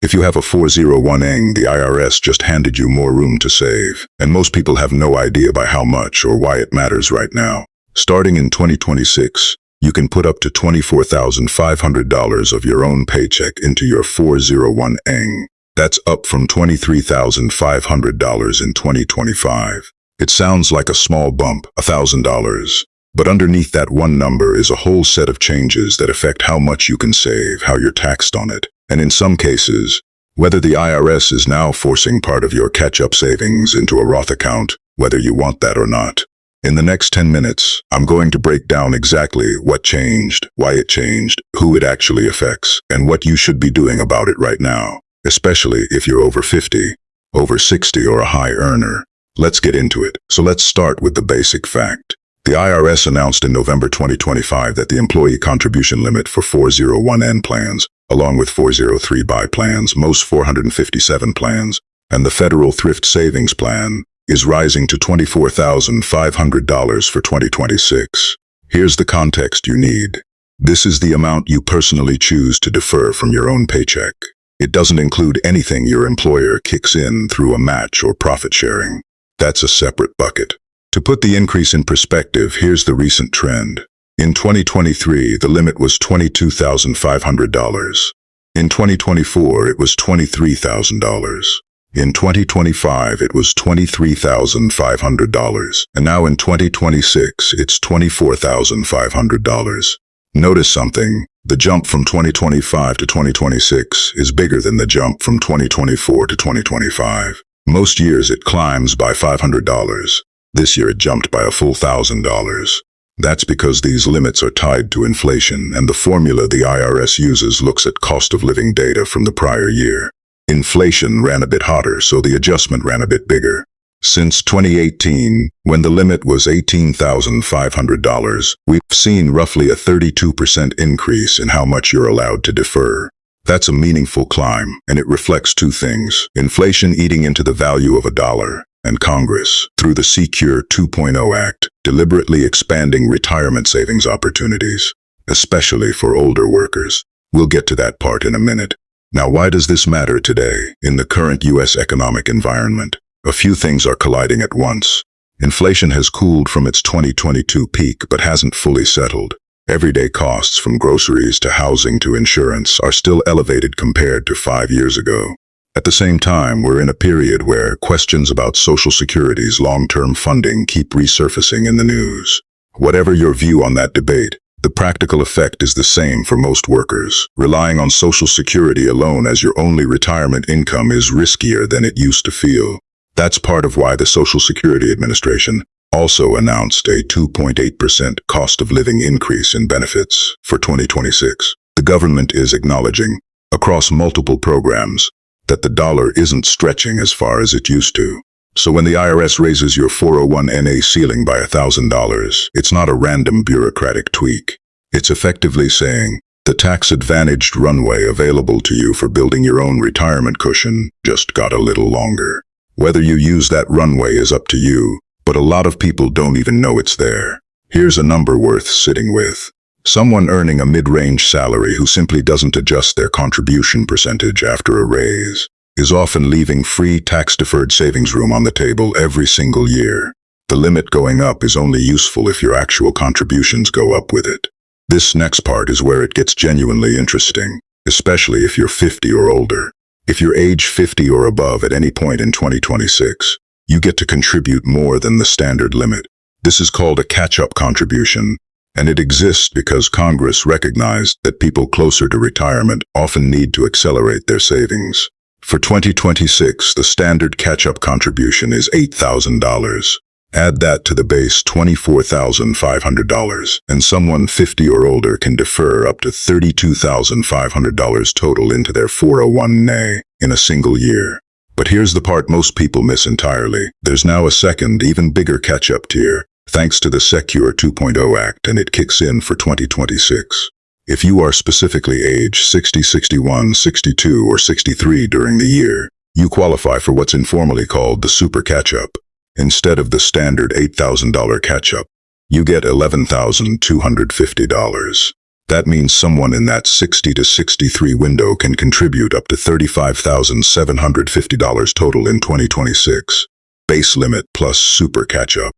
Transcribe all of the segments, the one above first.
If you have a 401ing, the IRS just handed you more room to save, and most people have no idea by how much or why it matters right now. Starting in 2026, you can put up to $24,500 of your own paycheck into your 401ing. That's up from $23,500 in 2025. It sounds like a small bump, $1,000. But underneath that one number is a whole set of changes that affect how much you can save, how you're taxed on it, and in some cases, whether the IRS is now forcing part of your catch-up savings into a Roth account, whether you want that or not. In the next 10 minutes, I'm going to break down exactly what changed, why it changed, who it actually affects, and what you should be doing about it right now, especially if you're over 50, over 60, or a high earner. Let's get into it. So let's start with the basic fact. The IRS announced in November 2025 that the employee contribution limit for 401n plans, along with 403b plans, most 457 plans, and the federal thrift savings plan, is rising to $24,500 for 2026. Here's the context you need. This is the amount you personally choose to defer from your own paycheck. It doesn't include anything your employer kicks in through a match or profit sharing. That's a separate bucket. To put the increase in perspective, here's the recent trend. In 2023, the limit was $22,500. In 2024, it was $23,000. In 2025, it was $23,500. And now in 2026, it's $24,500. Notice something. The jump from 2025 to 2026 is bigger than the jump from 2024 to 2025. Most years it climbs by $500. This year it jumped by a full $1,000. That's because these limits are tied to inflation, and the formula the IRS uses looks at cost of living data from the prior year. Inflation ran a bit hotter, so the adjustment ran a bit bigger. Since 2018, when the limit was $18,500, we've seen roughly a 32% increase in how much you're allowed to defer. That's a meaningful climb, and it reflects two things: inflation eating into the value of a dollar, and Congress, through the Secure 2.0 Act, deliberately expanding retirement savings opportunities, especially for older workers. We'll get to that part in a minute. Now, why does this matter today, in the current U.S. economic environment? A few things are colliding at once. Inflation has cooled from its 2022 peak but hasn't fully settled. Everyday costs, from groceries to housing to insurance, are still elevated compared to 5 years ago. At the same time, we're in a period where questions about Social Security's long-term funding keep resurfacing in the news. Whatever your view on that debate, the practical effect is the same for most workers. Relying on Social Security alone as your only retirement income is riskier than it used to feel. That's part of why the Social Security Administration also announced a 2.8% cost of living increase in benefits for 2026. The government is acknowledging, across multiple programs, that the dollar isn't stretching as far as it used to. So when the IRS raises your 401na ceiling by $1,000, it's not a random bureaucratic tweak. It's effectively saying, the tax-advantaged runway available to you for building your own retirement cushion just got a little longer. Whether you use that runway is up to you, but a lot of people don't even know it's there. Here's a number worth sitting with. Someone earning a mid-range salary who simply doesn't adjust their contribution percentage after a raise is often leaving free tax-deferred savings room on the table every single year. The limit going up is only useful if your actual contributions go up with it. This next part is where it gets genuinely interesting, especially if you're 50 or older. If you're age 50 or above at any point in 2026, you get to contribute more than the standard limit. This is called a catch-up contribution, and it exists because Congress recognized that people closer to retirement often need to accelerate their savings. For 2026, the standard catch-up contribution is $8,000. Add that to the base $24,500, and someone 50 or older can defer up to $32,500 total into their 401na in a single year. But here's the part most people miss entirely. There's now a second, even bigger catch-up tier, thanks to the Secure 2.0 Act, and it kicks in for 2026. If you are specifically age 60, 61, 62, or 63 during the year, you qualify for what's informally called the super catch-up. Instead of the standard $8,000 catch-up, you get $11,250. That means someone in that 60 to 63 window can contribute up to $35,750 total in 2026. Base limit plus super catch-up.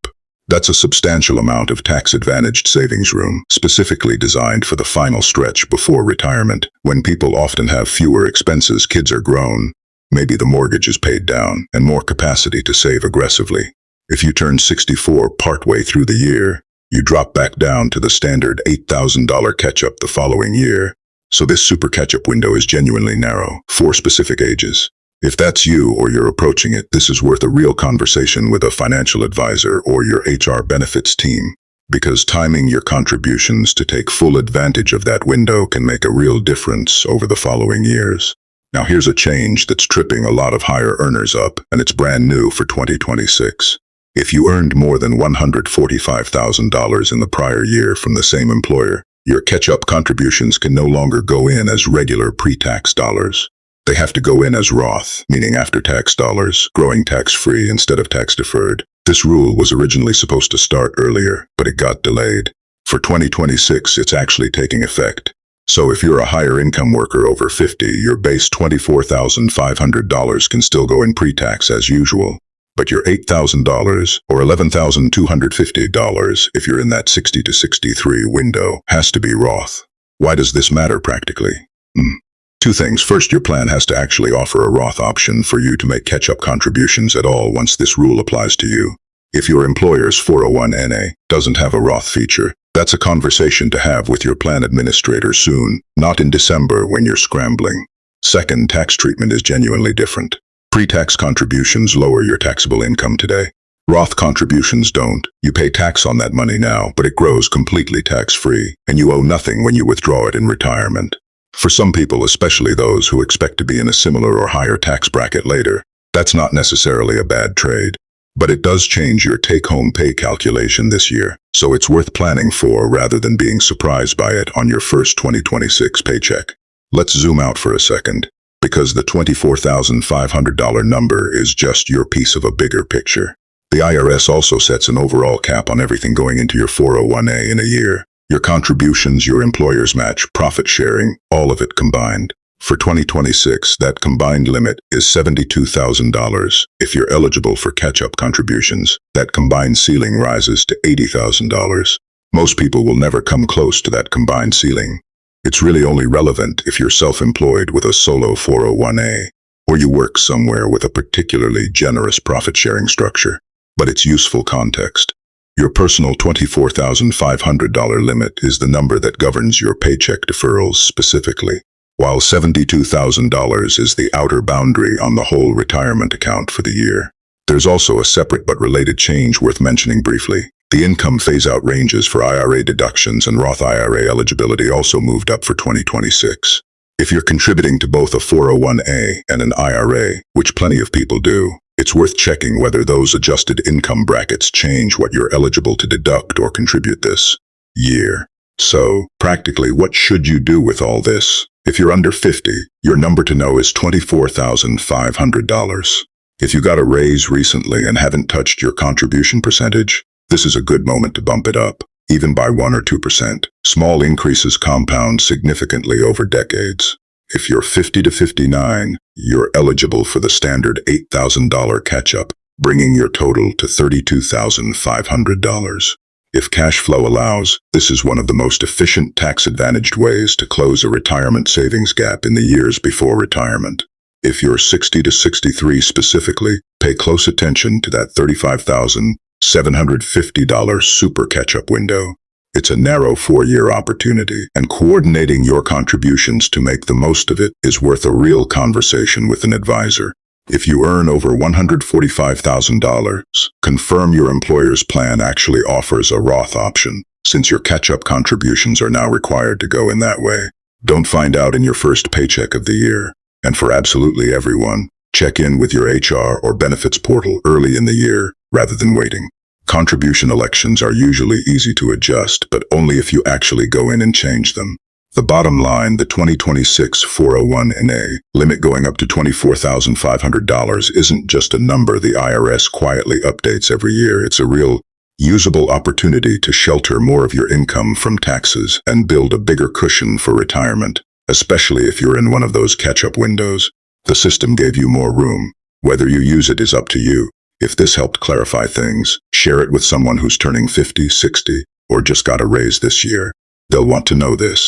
That's a substantial amount of tax-advantaged savings room, specifically designed for the final stretch before retirement, when people often have fewer expenses, kids are grown, maybe the mortgage is paid down, and more capacity to save aggressively. If you turn 64 partway through the year, you drop back down to the standard $8,000 catch-up the following year. So this super catch-up window is genuinely narrow, for specific ages. If that's you or you're approaching it, this is worth a real conversation with a financial advisor or your HR benefits team, because timing your contributions to take full advantage of that window can make a real difference over the following years. Now here's a change that's tripping a lot of higher earners up, and it's brand new for 2026. If you earned more than $145,000 in the prior year from the same employer, your catch-up contributions can no longer go in as regular pre-tax dollars. They have to go in as Roth, meaning after-tax dollars, growing tax-free instead of tax-deferred. This rule was originally supposed to start earlier, but it got delayed. For 2026, it's actually taking effect. So if you're a higher income worker over 50, your base $24,500 can still go in pre-tax as usual. But your $8,000 or $11,250, if you're in that 60 to 63 window, has to be Roth. Why does this matter practically? Two things. First, your plan has to actually offer a Roth option for you to make catch-up contributions at all once this rule applies to you. If your employer's 401(n)(a) doesn't have a Roth feature, that's a conversation to have with your plan administrator soon, not in December when you're scrambling. Second, tax treatment is genuinely different. Pre-tax contributions lower your taxable income today. Roth contributions don't. You pay tax on that money now, but it grows completely tax-free, and you owe nothing when you withdraw it in retirement. For some people, especially those who expect to be in a similar or higher tax bracket later, that's not necessarily a bad trade. But it does change your take-home pay calculation this year, so it's worth planning for rather than being surprised by it on your first 2026 paycheck. Let's zoom out for a second, because the $24,500 number is just your piece of a bigger picture. The IRS also sets an overall cap on everything going into your 401(a) in a year. Your contributions, your employer's match, profit sharing, all of it combined. For 2026, that combined limit is $72,000. If you're eligible for catch-up contributions, that combined ceiling rises to $80,000. Most people will never come close to that combined ceiling. It's really only relevant if you're self-employed with a solo 401(a), or you work somewhere with a particularly generous profit-sharing structure. But it's useful context. Your personal $24,500 limit is the number that governs your paycheck deferrals specifically, while $72,000 is the outer boundary on the whole retirement account for the year. There's also a separate but related change worth mentioning briefly. The income phase-out ranges for IRA deductions and Roth IRA eligibility also moved up for 2026. If you're contributing to both a 401(a) and an IRA, which plenty of people do, it's worth checking whether those adjusted income brackets change what you're eligible to deduct or contribute this year. So, practically, what should you do with all this? If you're under 50, your number to know is $24,500. If you got a raise recently and haven't touched your contribution percentage, this is a good moment to bump it up, even by 1 or 2%. Small increases compound significantly over decades. If you're 50 to 59, you're eligible for the standard $8,000 catch-up, bringing your total to $32,500. If cash flow allows, this is one of the most efficient tax-advantaged ways to close a retirement savings gap in the years before retirement. If you're 60 to 63 specifically, pay close attention to that $35,750 super catch-up window. It's a narrow 4-year opportunity, and coordinating your contributions to make the most of it is worth a real conversation with an advisor. If you earn over $145,000, confirm your employer's plan actually offers a Roth option, since your catch-up contributions are now required to go in that way. Don't find out in your first paycheck of the year. And for absolutely everyone, check in with your HR or benefits portal early in the year rather than waiting. Contribution elections are usually easy to adjust, but only if you actually go in and change them. The bottom line, the 2026 401(a) limit going up to $24,500 isn't just a number the IRS quietly updates every year. It's a real Usable opportunity to shelter more of your income from taxes and build a bigger cushion for retirement, especially if you're in one of those catch-up windows. The system gave you more room. Whether you use it is up to you. If this helped clarify things, share it with someone who's turning 50, 60, or just got a raise this year. They'll want to know this.